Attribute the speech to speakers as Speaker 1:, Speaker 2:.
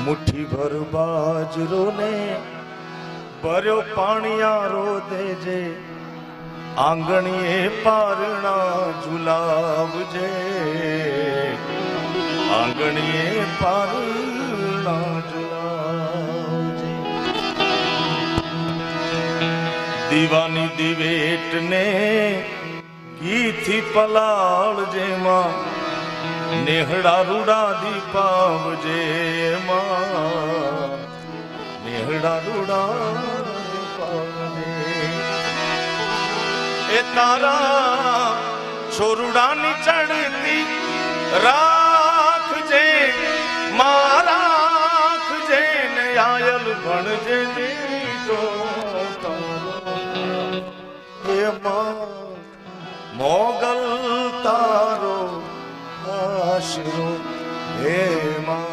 Speaker 1: मुट्ठी भर बाजरो ने भर्यो पाणियारो देजे आंगणीए पारणा झुलावजे आंगणीए पारणा झुलावजे दीवानी दिवेट ने कीथी पलाळ जेमा नेहड़ा रूड़ा दीपावजे मां नेहड़ा रूड़ा दीपावजे ए तारा छोरुड़ा नी चढ़ती राख जे मां राख जे ने आयल बन जे नीटो ए मां मोगल तारो आशरो हे मां